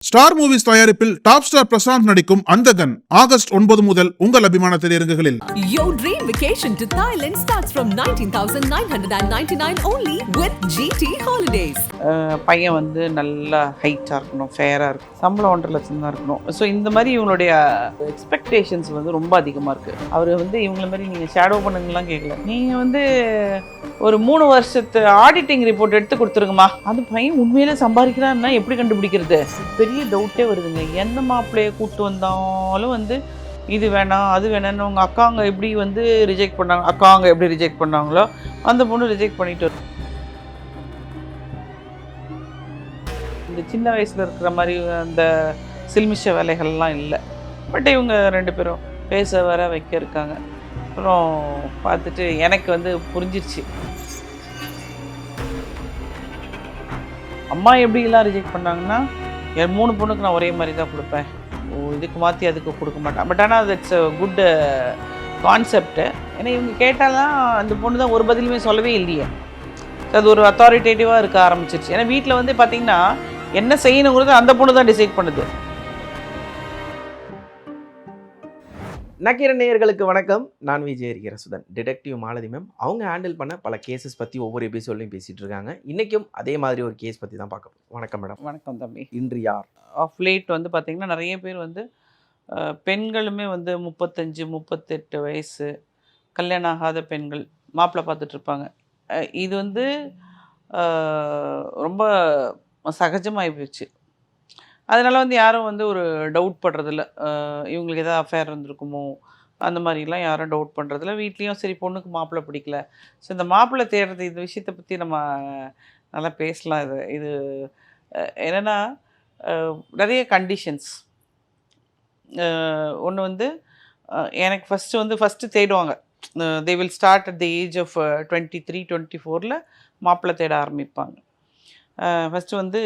Star movies தயாரிப்பில் top star Prashanth நடிக்கும் அந்தகன் August 9 முதல் உங்கள் அபிமான திரையரங்குகளில். Your dream vacation to Thailand starts from 19,999 only with GT Holidays. பையன் வந்து நல்லா ஹைட்டாக இருக்கணும், ஃபேராக இருக்கும், சம்பளம் 1.5 லட்சம் தான் இருக்கணும். ஸோ இந்த மாதிரி இவங்களுடைய எக்ஸ்பெக்டேஷன்ஸ் வந்து ரொம்ப அதிகமாக இருக்குது. அவர் வந்து இவங்கள மாதிரி நீங்கள் ஷேடோ பண்ணுங்கலாம் கேட்கல. நீங்கள் வந்து ஒரு 3 வருஷத்து ஆடிட்டிங் ரிப்போர்ட் எடுத்து கொடுத்துருங்கம்மா. அது பையன் உண்மையிலே சம்பாதிக்கிறான்னா எப்படி கண்டுபிடிக்கிறது? பெரிய டவுட்டே வருதுங்க. எந்த மாப்பிள்ளையை கூப்பிட்டு வந்தாலும் வந்து இது வேணாம் அது வேணான்னு உங்கள் அக்காங்க எப்படி வந்து ரிஜெக்ட் பண்ணாங்க, அக்காங்க எப்படி ரிஜெக்ட் பண்ணாங்களோ அந்த பொண்ணு ரிஜெக்ட் பண்ணிட்டு வரும். இந்த சின்ன வயசில் இருக்கிற மாதிரி அந்த சில்மிஷ வேலைகள்லாம் இல்லை. பட் இவங்க 2 பேரும் பேச வர வைக்க இருக்காங்க. அப்புறம் பார்த்துட்டு எனக்கு வந்து புரிஞ்சிருச்சு, அம்மா எப்படிலாம் ரிஜெக்ட் பண்ணாங்கன்னா என் 3 பொண்ணுக்கு நான் ஒரே மாதிரி தான் கொடுப்பேன், இதுக்கு மாற்றி அதுக்கு கொடுக்க மாட்டேன். பட் ஆனால் அது இட்ஸ் குட் கான்செப்டு. ஏன்னா இவங்க கேட்டாலாம் அந்த பொண்ணு தான் ஒரு பதிலுமே சொல்லவே இல்லையே. அது ஒரு அத்தாரிட்டேட்டிவாக இருக்க ஆரம்பிச்சிருச்சு. ஏன்னா வீட்டில் வந்து பார்த்திங்கன்னா என்ன செய்யணுங்கிறது அந்த பொண்ணு தான் டிசைட் பண்ணுது. நக்கீரன் நேயர்களுக்கு வணக்கம். நான் விஜய் ரசுதன். டிடெக்டிவ் மாலதி மேம் அவங்க ஹேண்டில் பண்ண பல கேசஸ் பற்றி ஒவ்வொரு எபிசோட்லையும் பேசிகிட்டு இருக்காங்க. இன்றைக்கும் அதே மாதிரி ஒரு கேஸ் பற்றி தான் பார்க்க. வணக்கம் மேடம். வணக்கம் தம்பி. இன்று யார் ஆஃப் லேட் வந்து பார்த்திங்கன்னா நிறைய பேர் வந்து பெண்களுமே வந்து 35-38 வயசு கல்யாணம் ஆகாத பெண்கள் மாப்பிள்ளை பார்த்துட்ருப்பாங்க. இது வந்து ரொம்ப சகஜமாகி போயிடுச்சு. அதனால் வந்து யாரும் வந்து ஒரு டவுட் பண்ணுறதில்ல, இவங்களுக்கு எதாவது அஃபேர் இருந்திருக்குமோ அந்த மாதிரிலாம் யாரும் டவுட் பண்ணுறதில்ல. வீட்லேயும் சரி பொண்ணுக்கு மாப்பிள்ளை பிடிக்கல, ஸோ இந்த மாப்பிள்ளை தேடுறது இந்த விஷயத்தை பற்றி நம்ம நல்லா பேசலாம். இது என்னென்னா நிறைய கண்டிஷன்ஸ். ஒன்று வந்து எனக்கு ஃபஸ்ட்டு தேடுவாங்க. They will start at the age of 23-24 மாப்பிள்ளை தேட ஆரம்பிப்பாங்க. ஃபஸ்ட்டு வந்து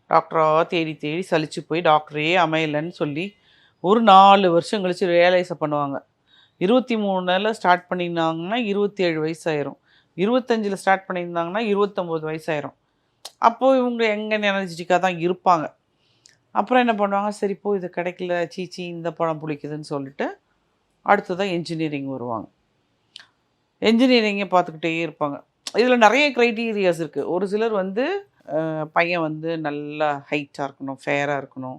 டாக்டராக தேடி சலிச்சு போய் டாக்டரே அமையலைன்னு சொல்லி ஒரு 4 வருஷம் கழித்து ரியலைஸை பண்ணுவாங்க. 23 ஸ்டார்ட் பண்ணியிருந்தாங்கன்னா 27 வயசாயிரும், 25 ஸ்டார்ட் பண்ணியிருந்தாங்கன்னா 29 வயசாயிரும். அப்போது இவங்க எங்கே எனர்ஜெட்டிக்காக தான் இருப்பாங்க. அப்புறம் என்ன பண்ணுவாங்க, சரிப்போ இது கிடைக்கல, சீச்சி இந்த பழம் பிடிக்குதுன்னு சொல்லிட்டு அடுத்ததான் இன்ஜினியரிங் வருவாங்க. இன்ஜினியரிங்கை பார்த்துக்கிட்டே இருப்பாங்க. இதில் நிறைய க்ரைட்டீரியாஸ் இருக்குது. ஒரு சிலர் வந்து பையன் வந்து நல்லா ஹைட்டாக இருக்கணும், ஃபேராக இருக்கணும்,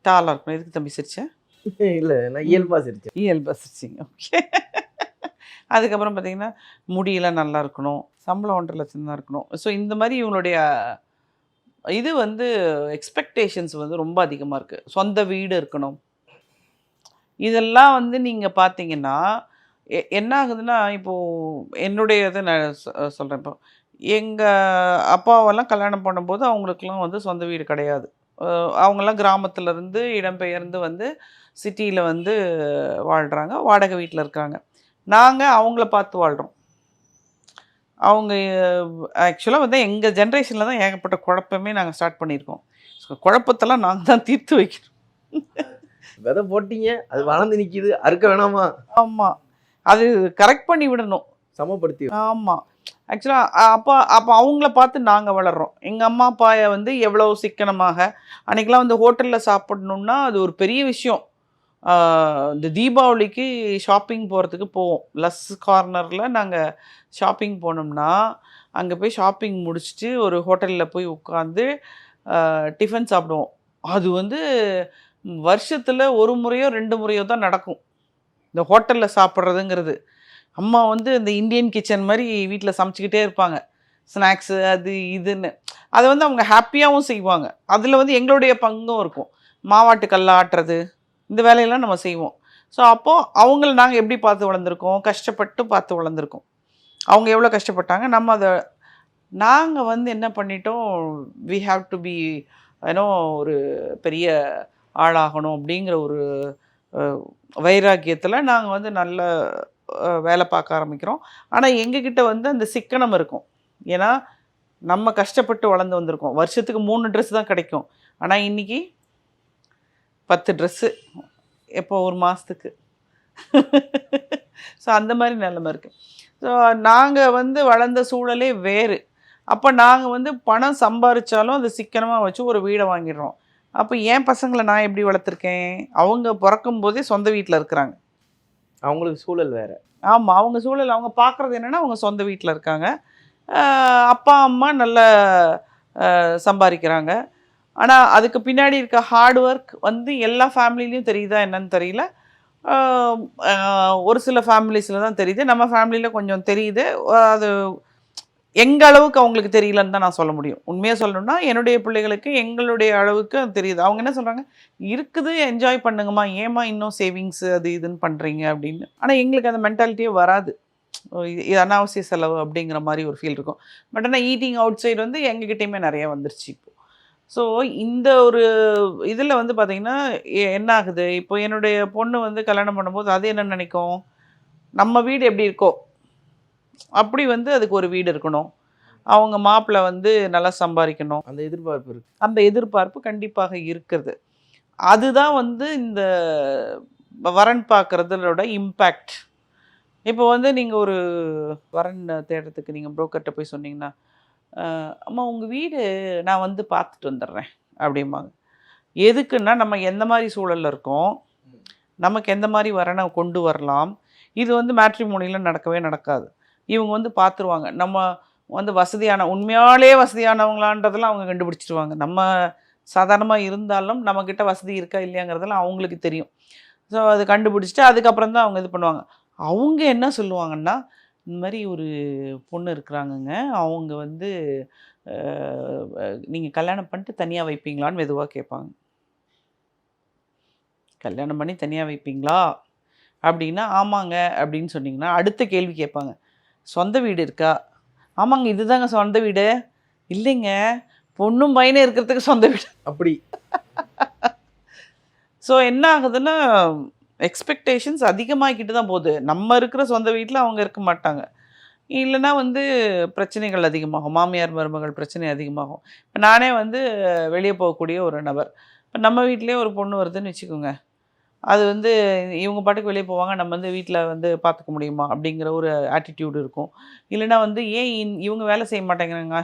டாலாக இருக்கணும். எதுக்கு தம்பி சிரிச்சேன்? இல்லை, நான் இயல்பாக சிரிச்சிங்க. ஓகே. அதுக்கப்புறம் பார்த்திங்கன்னா முடியெல்லாம் நல்லா இருக்கணும், சம்பளம் 1.5 லட்சம் தான் இருக்கணும். ஸோ இந்த மாதிரி இவங்களுடைய இது வந்து எக்ஸ்பெக்டேஷன்ஸ் வந்து ரொம்ப அதிகமாக இருக்குது. சொந்த வீடு இருக்கணும். இதெல்லாம் வந்து நீங்கள் பார்த்தீங்கன்னா என்ன ஆகுதுன்னா, இப்போது என்னுடைய இதை நான் சொல்கிறேன். இப்போ எங்கள் அப்பாவெல்லாம் கல்யாணம் பண்ணும்போது அவங்களுக்கெல்லாம் வந்து சொந்த வீடு கிடையாது. அவங்கெல்லாம் கிராமத்துலேருந்து இடம்பெயர்ந்து வந்து சிட்டியில் வந்து வாழ்கிறாங்க, வாடகை வீட்டில் இருக்காங்க. நாங்கள் அவங்கள பார்த்து வாழ்கிறோம். அவங்க ஆக்சுவலாக வந்து எங்கள் ஜென்ரேஷனில் தான் ஏகப்பட்ட குழப்பமே நாங்கள் ஸ்டார்ட் பண்ணியிருக்கோம். ஸோ குழப்பத்தெல்லாம் நாங்கள் தான் தீர்த்து வைக்கணும். விதை போட்டிங்க, அது வளர்ந்து நிற்கிது, அறுக்க வேணாமா? ஆமாம், அது கரெக்ட் பண்ணி விடணும், சமப்படுத்தி. ஆமாம். ஆக்சுவலாக அப்போ அவங்கள பார்த்து நாங்கள் வளர்கிறோம். எங்கள் அம்மா அப்பாயை வந்து எவ்வளோ சிக்கனமாக அன்றைக்கெலாம் வந்து ஹோட்டலில் சாப்பிட்ணுன்னா அது ஒரு பெரிய விஷயம். இந்த தீபாவளிக்கு ஷாப்பிங் போகிறதுக்கு போவோம். லஸ் கார்னரில் நாங்கள் ஷாப்பிங் போனோம்னா அங்கே போய் ஷாப்பிங் முடிச்சுட்டு ஒரு ஹோட்டலில் போய் உட்காந்து டிஃபன் சாப்பிடுவோம். அது வந்து வருஷத்தில் 1 முறையோ 2 முறையோ தான் நடக்கும் இந்த ஹோட்டலில் சாப்பிட்றதுங்கிறது. அம்மா வந்து இந்த இந்தியன் கிச்சன் மாதிரி வீட்டில் சமைச்சிக்கிட்டே இருப்பாங்க, ஸ்நாக்ஸு அது இதுன்னு. அதை வந்து அவங்க ஹாப்பியாகவும் செய்வாங்க. அதில் வந்து எங்களுடைய பங்கும் இருக்கும். மாவாட்டுக்கல்ல ஆட்டுறது, இந்த வேலையெல்லாம் நம்ம செய்வோம். ஸோ அப்போது அவங்கள நாங்கள் எப்படி பார்த்து வளர்ந்துருக்கோம், கஷ்டப்பட்டு பார்த்து வளர்ந்துருக்கோம். அவங்க எவ்வளோ கஷ்டப்பட்டாங்க, நம்ம அதை நாங்கள் வந்து என்ன பண்ணிட்டோம், வி ஹாவ் டு பி ஏன்னோ ஒரு பெரிய ஆளாகணும் அப்படிங்கிற ஒரு வைராக்கியத்தில் நாங்கள் வந்து நல்ல வேலை பார்க்க ஆரம்பிக்கிறோம். ஆனால் எங்ககிட்ட வந்து அந்த சிக்கனம் இருக்கும். ஏன்னா நம்ம கஷ்டப்பட்டு வளர்ந்து வந்திருக்கோம். வருஷத்துக்கு 3 ட்ரெஸ் தான் கிடைக்கும். ஆனால் இன்றைக்கி 10 ட்ரெஸ்ஸு, எப்போ ஒரு மாதத்துக்கு. ஸோ அந்த மாதிரி நிலைமை இருக்குது. ஸோ நாங்கள் வந்து வளர்ந்த சூழலே வேறு. அப்போ நாங்கள் வந்து பணம் சம்பாரிச்சாலும் அதை சிக்கனமாக வச்சு ஒரு வீடை வாங்கிடுறோம். அப்போ என் பசங்களை நான் எப்படி வளர்த்துருக்கேன்? அவங்க பிறக்கும் போதே சொந்த வீட்டில் இருக்கிறாங்க. அவங்களுக்கு சூழல் வேற. ஆமாம், அவங்க சூழல் அவங்க பார்க்குறது என்னென்னா அவங்க சொந்த வீட்டில் இருக்காங்க. அப்பா அம்மா நல்ல சம்பாதிக்கிறாங்க. ஆனால் அதுக்கு பின்னாடி இருக்க ஹார்ட் ஒர்க் வந்து எல்லா ஃபேமிலிலையும் தெரியுதா என்னன்னு தெரியல. ஒரு சில ஃபேமிலிஸில் தான் தெரியுது. நம்ம ஃபேமிலியில் கொஞ்சம் தெரியுது. அது எங்கள் அளவுக்கு அவங்களுக்கு தெரியலன்னு தான் நான் சொல்ல முடியும். உண்மையாக சொல்லணும்னா என்னுடைய பிள்ளைகளுக்கு எங்களுடைய அளவுக்கு அது தெரியுது. அவங்க என்ன சொல்கிறாங்க, இருக்குது என்ஜாய் பண்ணுங்கம்மா, ஏமா இன்னும் சேவிங்ஸு அது இதுன்னு பண்ணுறீங்க அப்படின்னு. ஆனால் எங்களுக்கு அந்த மென்டாலிட்டியே வராது. இது அனாவசிய செலவு அப்படிங்கிற மாதிரி ஒரு ஃபீல் இருக்கும். பட் ஆனால் ஈட்டிங் அவுட் சைடு வந்து எங்ககிட்டையுமே நிறையா வந்துருச்சு இப்போ. ஸோ இந்த ஒரு இதில் வந்து பார்த்திங்கன்னா என்ன ஆகுது, இப்போ என்னுடைய பொண்ணு வந்து கல்யாணம் பண்ணும்போது அது என்ன நினைக்கும், நம்ம வீடு எப்படி இருக்கோ அப்படி வந்து அதுக்கு ஒரு வீடு இருக்கணும், அவங்க மாப்பிள்ளை வந்து நல்லா சம்பாதிக்கணும், அந்த எதிர்பார்ப்பு இருக்கு. அந்த எதிர்பார்ப்பு கண்டிப்பாக இருக்கிறது. அதுதான் வந்து இந்த வரன் பார்க்குறதோட இம்பேக்ட். இப்போ வந்து நீங்கள் ஒரு வரன் தேடுறதுக்கு நீங்கள் புரோக்கர்கிட்ட போய் சொன்னீங்கன்னா, அம்மா உங்கள் வீடு நான் வந்து பார்த்துட்டு வந்துடுறேன் அப்படிம்பாங்க. எதுக்குன்னா நம்ம எந்த மாதிரி சூழலில் இருக்கோம், நமக்கு எந்த மாதிரி வரனை கொண்டு வரலாம். இது வந்து மேட்ரிமோனியில் நடக்கவே நடக்காது. இவங்க வந்து பார்த்துருவாங்க. நம்ம வந்து வசதியான உண்மையாலே வசதியானவங்களான்றதெல்லாம் அவங்க கண்டுபிடிச்சிருவாங்க. நம்ம சாதாரணமாக இருந்தாலும் நம்மக்கிட்ட வசதி இருக்கா இல்லையாங்கிறதெல்லாம் அவங்களுக்கு தெரியும். ஸோ அது கண்டுபிடிச்சிட்டு அதுக்கப்புறம் தான் அவங்க இது பண்ணுவாங்க. அவங்க என்ன சொல்லுவாங்கன்னா, இந்த மாதிரி ஒரு பொண்ணு இருக்கிறாங்கங்க, அவங்க வந்து நீங்கள் கல்யாணம் பண்ணிட்டு தனியாக வைப்பீங்களான்னு மெதுவாக கேட்பாங்க. கல்யாணம் பண்ணி தனியாக வைப்பீங்களா அப்படின்னா ஆமாங்க அப்படின்னு சொன்னீங்கன்னா அடுத்த கேள்வி கேட்பாங்க, சொந்த வீடு இருக்கா? ஆமாங்க இதுதாங்க சொந்த வீடு. இல்லைங்க, பொண்ணும் பையனும் இருக்கிறதுக்கு சொந்த வீடு. அப்படி. ஸோ என்ன ஆகுதுன்னா எக்ஸ்பெக்டேஷன்ஸ் அதிகமாகிக்கிட்டு தான் போகுது. நம்ம இருக்கிற சொந்த வீட்டில் அவங்க இருக்க மாட்டாங்க. இல்லைன்னா வந்து பிரச்சனைகள் அதிகமாகும், மாமியார் மருமகள் பிரச்சனை அதிகமாகும். இப்போ நானே வந்து வெளியே போகக்கூடிய ஒரு நபர். இப்போ நம்ம வீட்டிலே ஒரு பொண்ணு வருதுன்னு வச்சுக்கோங்க, அது வந்து இவங்க பாட்டுக்கு வெளியே போவாங்க, நம்ம வந்து வீட்டில் வந்து பார்த்துக்க முடியுமா அப்படிங்கிற ஒரு ஆட்டிடியூடு இருக்கும். இல்லைன்னா வந்து ஏன் இவங்க வேலை செய்ய மாட்டேங்கிறாங்க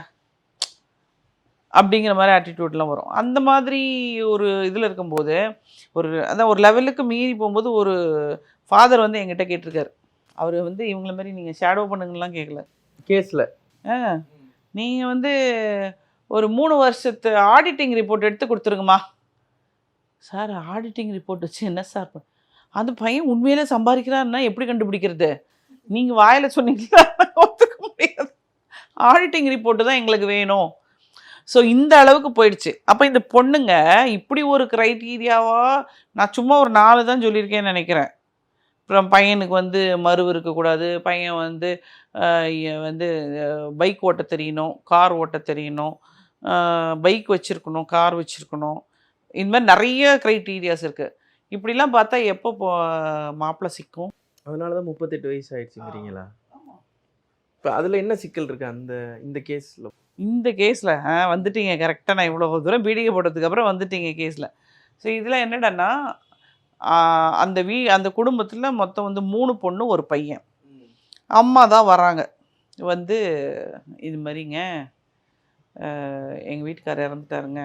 அப்படிங்கிற மாதிரி ஆட்டிடியூட்லாம் வரும். அந்த மாதிரி ஒரு இதில் இருக்கும்போது அதான் ஒரு லெவலுக்கு மீறி போகும்போது ஒரு ஃபாதர் வந்து என்கிட்ட கேட்டிருக்காரு. அவர் வந்து இவங்கள மாதிரி நீங்கள் ஷேடோ பண்ணுங்கலாம் கேட்கல, கேஸில் நீங்கள் வந்து ஒரு 3 வருஷத்து ஆடிட்டிங் ரிப்போர்ட் எடுத்து கொடுத்துருங்கம்மா. சார் ஆடிட்டிங் ரிப்போர்ட் வச்சு என்ன சார் அந்த பையன் உண்மையிலே சம்பாதிக்கிறாருன்னா எப்படி கண்டுபிடிக்கிறது? நீங்கள் வாயில் சொன்னீங்களா ஒத்துக்க முடியாது. ஆடிட்டிங் ரிப்போர்ட்டு தான் எங்களுக்கு வேணும். ஸோ இந்த அளவுக்கு போயிடுச்சு. அப்போ இந்த பொண்ணுங்க இப்படி ஒரு க்ரைட்டீரியாவாக, நான் சும்மா ஒரு 4 தான் சொல்லியிருக்கேன்னு நினைக்கிறேன். அப்புறம் பையனுக்கு வந்து மருவு இருக்கக்கூடாது, பையன் வந்து வந்து பைக் ஓட்ட தெரியணும், கார் ஓட்ட தெரியணும், பைக் வச்சுருக்கணும், கார் வச்சுருக்கணும், இந்த மாதிரி நிறைய க்ரைட்டீரியாஸ் இருக்குது. இப்படிலாம் பார்த்தா எப்போ மாப்பிள்ளை சிக்கும்? அதனால தான் 38 வயசு ஆயிடுச்சுங்கிறீங்களா? இப்போ அதில் என்ன சிக்கல் இருக்குது இந்த கேஸில்? இந்த கேஸில் வந்துட்டீங்க கரெக்டாக. நான் இவ்வளோ தூரம் பீடிகை போட்டதுக்கப்புறம் வந்துட்டீங்க கேஸில். ஸோ இதில் என்னடான்னா, அந்த குடும்பத்தில் மொத்தம் வந்து 3 பொண்ணு 1 பையன். அம்மா தான் வராங்க வந்து, இது மாதிரிங்க எங்கள் வீட்டுக்காரர் இறந்துட்டாருங்க,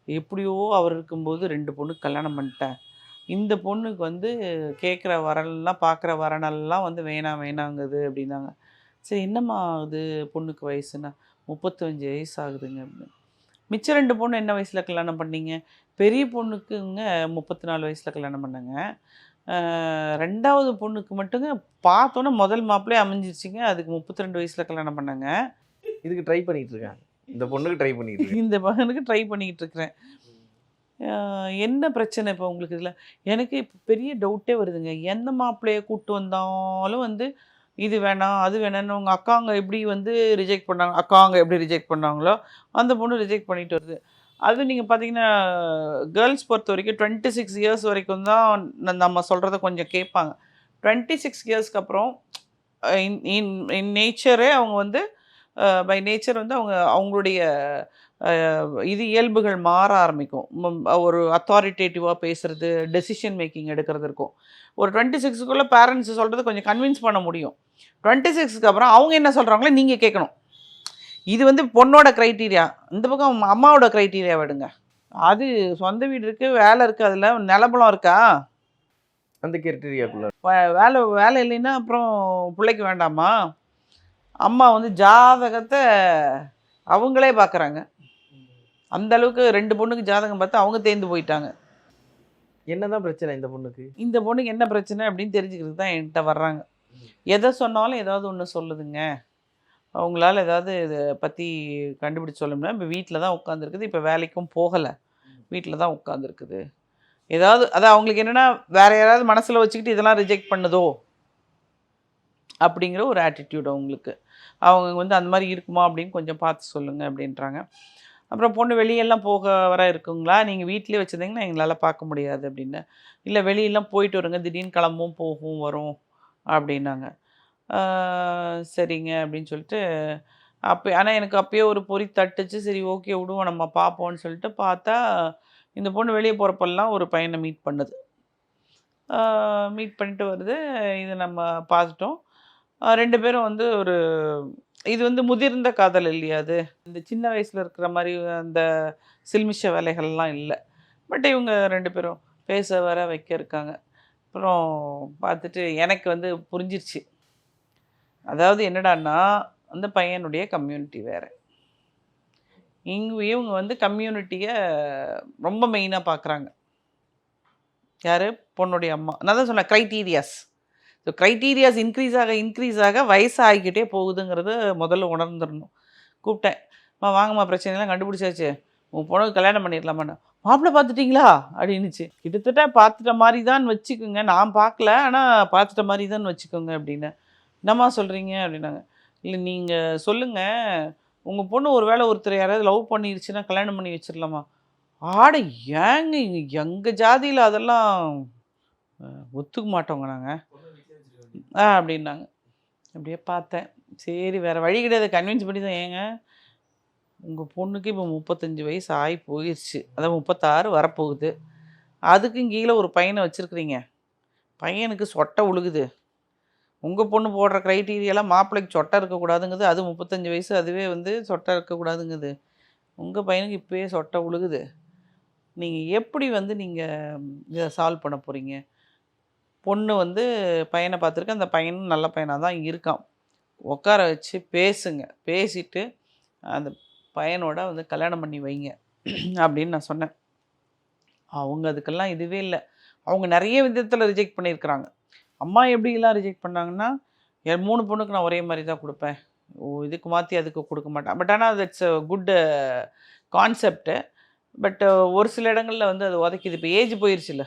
எப்படியோ அவர் இருக்கும்போது 2 பொண்ணுக்கு கல்யாணம் பண்ணிட்டேன், இந்த பொண்ணுக்கு வந்து கேட்குற வரலாம் பார்க்குற வரனெல்லாம் வந்து வேணாங்குது அப்படின்னாங்க. சரி என்னம்மா ஆகுது பொண்ணுக்கு வயசுன்னா, 35 வயசு ஆகுதுங்க அப்படின்னு. மிச்சம் 2 பொண்ணு என்ன வயசில் கல்யாணம் பண்ணீங்க? பெரிய பொண்ணுக்குங்க 34 வயசில் கல்யாணம் பண்ணாங்க. 2வது பொண்ணுக்கு மட்டுங்க பார்த்தோன்னே முதல் மாப்பிள்ளையே அமைஞ்சிருச்சிங்க, அதுக்கு 32 வயசில் கல்யாணம் பண்ணாங்க. இதுக்கு ட்ரை பண்ணிகிட்டு இருக்காங்க, இந்த பொண்ணுக்கு ட்ரை பண்ணிட்டு இந்த பையனுக்கு ட்ரை பண்ணிக்கிட்டு இருக்கிறேன். என்ன பிரச்சனை இப்போ உங்களுக்கு இதில்? எனக்கு இப்போ பெரிய டவுட்டே வருதுங்க. எந்த மாப்பிள்ளையை கூப்பிட்டு வந்தாலும் வந்து இது வேணாம் அது வேணான்னு உங்கள் அக்காங்க எப்படி வந்து ரிஜெக்ட் பண்ணாங்க, அக்காங்க எப்படி ரிஜெக்ட் பண்ணாங்களோ அந்த பொண்ணு ரிஜெக்ட் பண்ணிட்டு வருது. அது நீங்கள் பார்த்தீங்கன்னா கேர்ள்ஸ் பொறுத்த வரைக்கும் 26 இயர்ஸ் வரைக்கும் தான் நம்ம சொல்கிறத கொஞ்சம் கேட்பாங்க. 26 இயர்ஸ்க்கு அப்புறம் இன் நேச்சரே அவங்க வந்து பை நேச்சர் வந்து அவங்களுடைய இது இயல்புகள் மாற ஆரம்பிக்கும். ஒரு அத்தாரிட்டேட்டிவாக பேசுகிறது, டெசிஷன் மேக்கிங் எடுக்கிறது இருக்கும். ஒரு 26க்குள்ளே பேரண்ட்ஸ் சொல்கிறது கொஞ்சம் கன்வின்ஸ் பண்ண முடியும். 26க்கு அப்புறம் அவங்க என்ன சொல்கிறாங்களோ நீங்கள் கேட்கணும். இது வந்து பொண்ணோட க்ரைட்டீரியா. இந்த பக்கம் அம்மாவோட க்ரைட்டீரியா விடுங்க. அது சொந்த வீடு இருக்குது, வேலை இருக்குது, அதில் நிலபலம் இருக்கா, அந்த கிரைட்டீரியாக்குள்ள வேலை இல்லைன்னா அப்புறம் பிள்ளைக்கு வேண்டாமா? அம்மா வந்து ஜாதகத்தை அவங்களே பார்க்குறாங்க. அந்த அளவுக்கு 2 பொண்ணுக்கு ஜாதகம் பார்த்து அவங்க தேர்ந்து போயிட்டாங்க. என்னதான் பிரச்சனை இந்த பொண்ணுக்கு? இந்த பொண்ணுக்கு என்ன பிரச்சனை அப்படின்னு தெரிஞ்சுக்கிறதுக்கு தான் என்கிட்ட வர்றாங்க. எதை சொன்னாலும் ஏதாவது ஒன்று சொல்லுதுங்க. அவங்களால ஏதாவது இதை பற்றி கண்டுபிடிச்சு சொல்லணும்னா, இப்போ வீட்டில் தான் உட்காந்துருக்குது, இப்போ வேலைக்கும் போகலை, வீட்டில் தான் உட்காந்துருக்குது. ஏதாவது அதான் அவங்களுக்கு என்னென்னா, வேறு யாராவது மனசில் வச்சுக்கிட்டு இதெல்லாம் ரிஜெக்ட் பண்ணுதோ அப்படிங்கிற ஒரு ஆட்டிடியூட் அவங்களுக்கு. அவங்க வந்து அந்த மாதிரி இருக்குமா அப்படின்னு கொஞ்சம் பார்த்து சொல்லுங்கள் அப்படின்றாங்க. அப்புறம் பொண்ணு வெளியெல்லாம் போக வர இருக்குங்களா, நீங்கள் வீட்டிலே வச்சுருந்தீங்கன்னா எங்களால் பார்க்க முடியாது அப்படின்னு. இல்லை வெளியெல்லாம் போயிட்டு வருங்க, திடீர்னு கிளம்பும் போகும் வரும் அப்படின்னாங்க. சரிங்க அப்படின்னு சொல்லிட்டு ஆனால் எனக்கு அப்போயே ஒரு பொறி தட்டுச்சு. சரி ஓகே விடுவோம் நம்ம பார்ப்போம்னு சொல்லிட்டு பார்த்தா, இந்த பொண்ணு வெளியே போகிறப்பெல்லாம் ஒரு பையனை மீட் பண்ணுது. மீட் பண்ணிட்டு வருது. இது நம்ம பார்த்துட்டோம். 2 பேரும் வந்து ஒரு இது வந்து முதிர்ந்த காதல் இல்லையா, அது இந்த சின்ன வயசில் இருக்கிற மாதிரி அந்த சில்மிஷ வேலைகள்லாம் இல்லை. பட் இவங்க 2 பேரும் பேச வர வைக்க இருக்காங்க. அப்புறம் பார்த்துட்டு எனக்கு வந்து புரிஞ்சிருச்சு. அதாவது என்னடான்னா, அந்த பையனுடைய கம்யூனிட்டி வேறு, இவங்க வந்து கம்யூனிட்டியை ரொம்ப மெயினாக பார்க்குறாங்க. யார்? பொண்ணுடைய அம்மா. நான் தான் சொன்னேன் க்ரைட்டீரியாஸ். ஸோ க்ரைட்டீரியாஸ் இன்க்ரீஸ் ஆக வயசாகிக்கிட்டே போகுதுங்கிறது முதல்ல உணர்ந்துடணும். கூப்பிட்டேன், வாங்கம்மா பிரச்சனைலாம் கண்டுபிடிச்சாச்சு, உங்கள் பொண்ணுக்கு கல்யாணம் பண்ணிடலாமாண்ணா. மாப்பிள்ளை பார்த்துட்டிங்களா அப்படின்னுச்சு. கிட்டத்தட்ட பார்த்துட்ட மாதிரி தான் வச்சுக்கோங்க, நான் பார்க்கல ஆனால் பார்த்துட்ட மாதிரி தான் வச்சுக்கோங்க அப்படின்னு. என்னம்மா சொல்கிறீங்க அப்படின்னாங்க. இல்லை நீங்கள் சொல்லுங்கள், உங்கள் பொண்ணு ஒரு வேளை ஒருத்தர் யாராவது லவ் பண்ணிருச்சுன்னா கல்யாணம் பண்ணி வச்சிடலாமா? ஆட ஏங்க எங்கள் ஜாதியில் அதெல்லாம் ஒத்துக்க மாட்டோங்க நாங்கள் அப்படின்னாங்க. அப்படியே பார்த்தேன், சரி வேறு வழி கிடையாது, கன்வின்ஸ் பண்ணி தான். ஏங்க உங்கள் பொண்ணுக்கு இப்போ 35 வயசு ஆகி போயிடுச்சு, அதான் 36 வரப்போகுது. அதுக்கும் கீழே ஒரு பையனை வச்சுருக்குறீங்க, பையனுக்கு சொட்டை உழுகுது. உங்கள் பொண்ணு போடுற க்ரைட்டீரியாலாம் மாப்பிள்ளைக்கு சொட்டை இருக்கக்கூடாதுங்குது, அது 35 வயசு, அதுவே வந்து சொட்டை இருக்கக்கூடாதுங்குது. உங்கள் பையனுக்கு இப்போயே சொட்டை உழுகுது. நீங்கள் எப்படி வந்து நீங்கள் இதை சால்வ் பண்ண போகிறீங்க? பொண்ணு வந்து பையனை பார்த்துருக்கு, அந்த பையனும் நல்ல பையனாக தான் இருக்கான். உட்கார வச்சு பேசுங்க, பேசிட்டு அந்த பையனோட வந்து கல்யாணம் பண்ணி வைங்க அப்படின்னு நான் சொன்னேன். அவங்க அதுக்கெல்லாம் இதுவே இல்லை. அவங்க நிறைய விதத்தில் ரிஜெக்ட் பண்ணியிருக்கிறாங்க. அம்மா எப்படிலாம் ரிஜெக்ட் பண்ணாங்கன்னா, 3 பொண்ணுக்கு நான் ஒரே மாதிரி தான் கொடுப்பேன், இதுக்கு மாற்றி அதுக்கு கொடுக்க மாட்டேன். பட் ஆனால் that's a good concept. But ஒரு சில இடங்களில் வந்து அது உதைக்குது. இப்போ ஏஜ் போயிடுச்சுல்ல,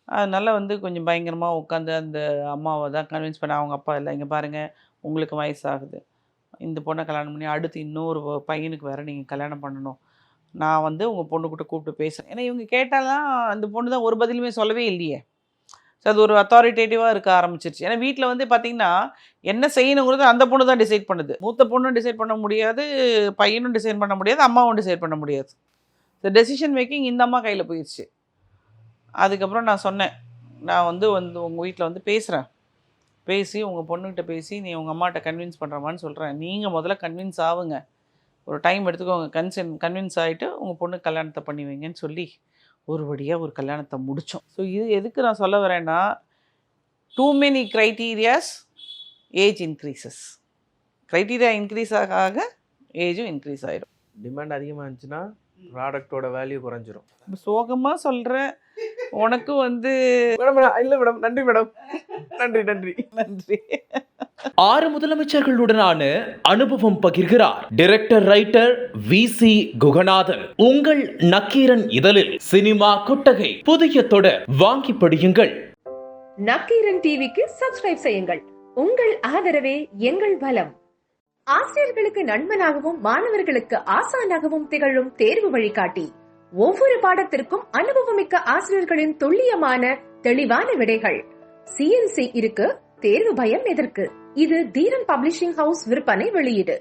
அதனால் வந்து கொஞ்சம் பயங்கரமாக உட்காந்து அந்த அம்மாவை தான் கன்வின்ஸ் பண்ண. அவங்க அப்பா இல்லை, இங்கே பாருங்கள் உங்களுக்கு வயசாகுது, இந்த பொண்ணை கல்யாணம் பண்ணி அடுத்து இன்னொரு பையனுக்கு வேறு நீங்கள் கல்யாணம் பண்ணணும், நான் வந்து உங்கள் பொண்ணுக்கிட்ட கூப்பிட்டு பேசுகிறேன். ஏன்னா இவங்க கேட்டாலாம் அந்த பொண்ணு தான் ஒரு பதிலுமே சொல்லவே இல்லையே. ஸோ அது ஒரு அத்தாரிட்டேட்டிவாக இருக்க ஆரம்பிச்சிருச்சு. ஏன்னா வீட்டில் வந்து பார்த்திங்கன்னா என்ன செய்யணுங்கிறது அந்த பொண்ணு தான் டிசைட் பண்ணுது. மூத்த பொண்ணும் டிசைட் பண்ண முடியாது, பையனும் டிசைட் பண்ண முடியாது, அம்மாவும் டிசைட் பண்ண முடியாது. ஸோ டெசிஷன் மேக்கிங் இந்த அம்மா கையில் போயிடுச்சு. அதுக்கப்புறம் நான் சொன்னேன், நான் வந்து உங்கள் வீட்டில் வந்து பேசுகிறேன், பேசி உங்கள் பொண்ணுக்கிட்ட பேசி நீ உங்கள் அம்மாட்ட கன்வின்ஸ் பண்ணுறமான்னு சொல்கிறேன். நீங்கள் முதல்ல கன்வின்ஸ் ஆகுங்க, ஒரு டைம் எடுத்துக்கோங்க, கன்வின்ஸ் ஆகிட்டு உங்கள் பொண்ணுக்கு கல்யாணத்தை பண்ணி வைங்கன்னு சொல்லி ஒரு வழியாக ஒரு கல்யாணத்தை முடித்தோம். ஸோ இது எதுக்கு நான் சொல்ல வரேன்னா, too many criterias, age increases. Criteria increase ஆக ஏஜும் இன்க்ரீஸ் ஆகிடும். டிமாண்ட் அதிகமாக இருந்துச்சுன்னா ப்ராடக்டோட வேல்யூ குறைஞ்சிரும். சோகமாக சொல்கிறேன், உனக்கு வந்து மேடம் இல்லை மேடம், நன்றி மேடம், நன்றி நன்றி நன்றி. 6 முதலமைச்சர்களுடனான அனுபவம் பகிர்கிறார் டைரக்டர் ரைட்டர் VC குகநாதன். உங்கள் நக்கீரன் இதழில் சினிமா கொட்டகை புதிய தொடர் வாங்கி படியுங்கள். நக்கீரன் டிவிக்கு சப்ஸ்கிரைப் செய்யுங்கள். உங்கள் ஆதரவே எங்கள் பலம். ஆசிரியர்களுக்கு நண்பனாகவும் மாணவர்களுக்கு ஆசானாகவும் திகழும் தேர்வு வழிகாட்டி. ஒவ்வொரு பாடத்திற்கும் அனுபவமிக்க ஆசிரியர்களின் துல்லியமான தெளிவான விடைகள். CNC இருக்கு, தேர்வு பயம் எதற்கு? இது தீரன் பப்ளிஷிங் ஹவுஸ் விற்பனை வெளியீடு.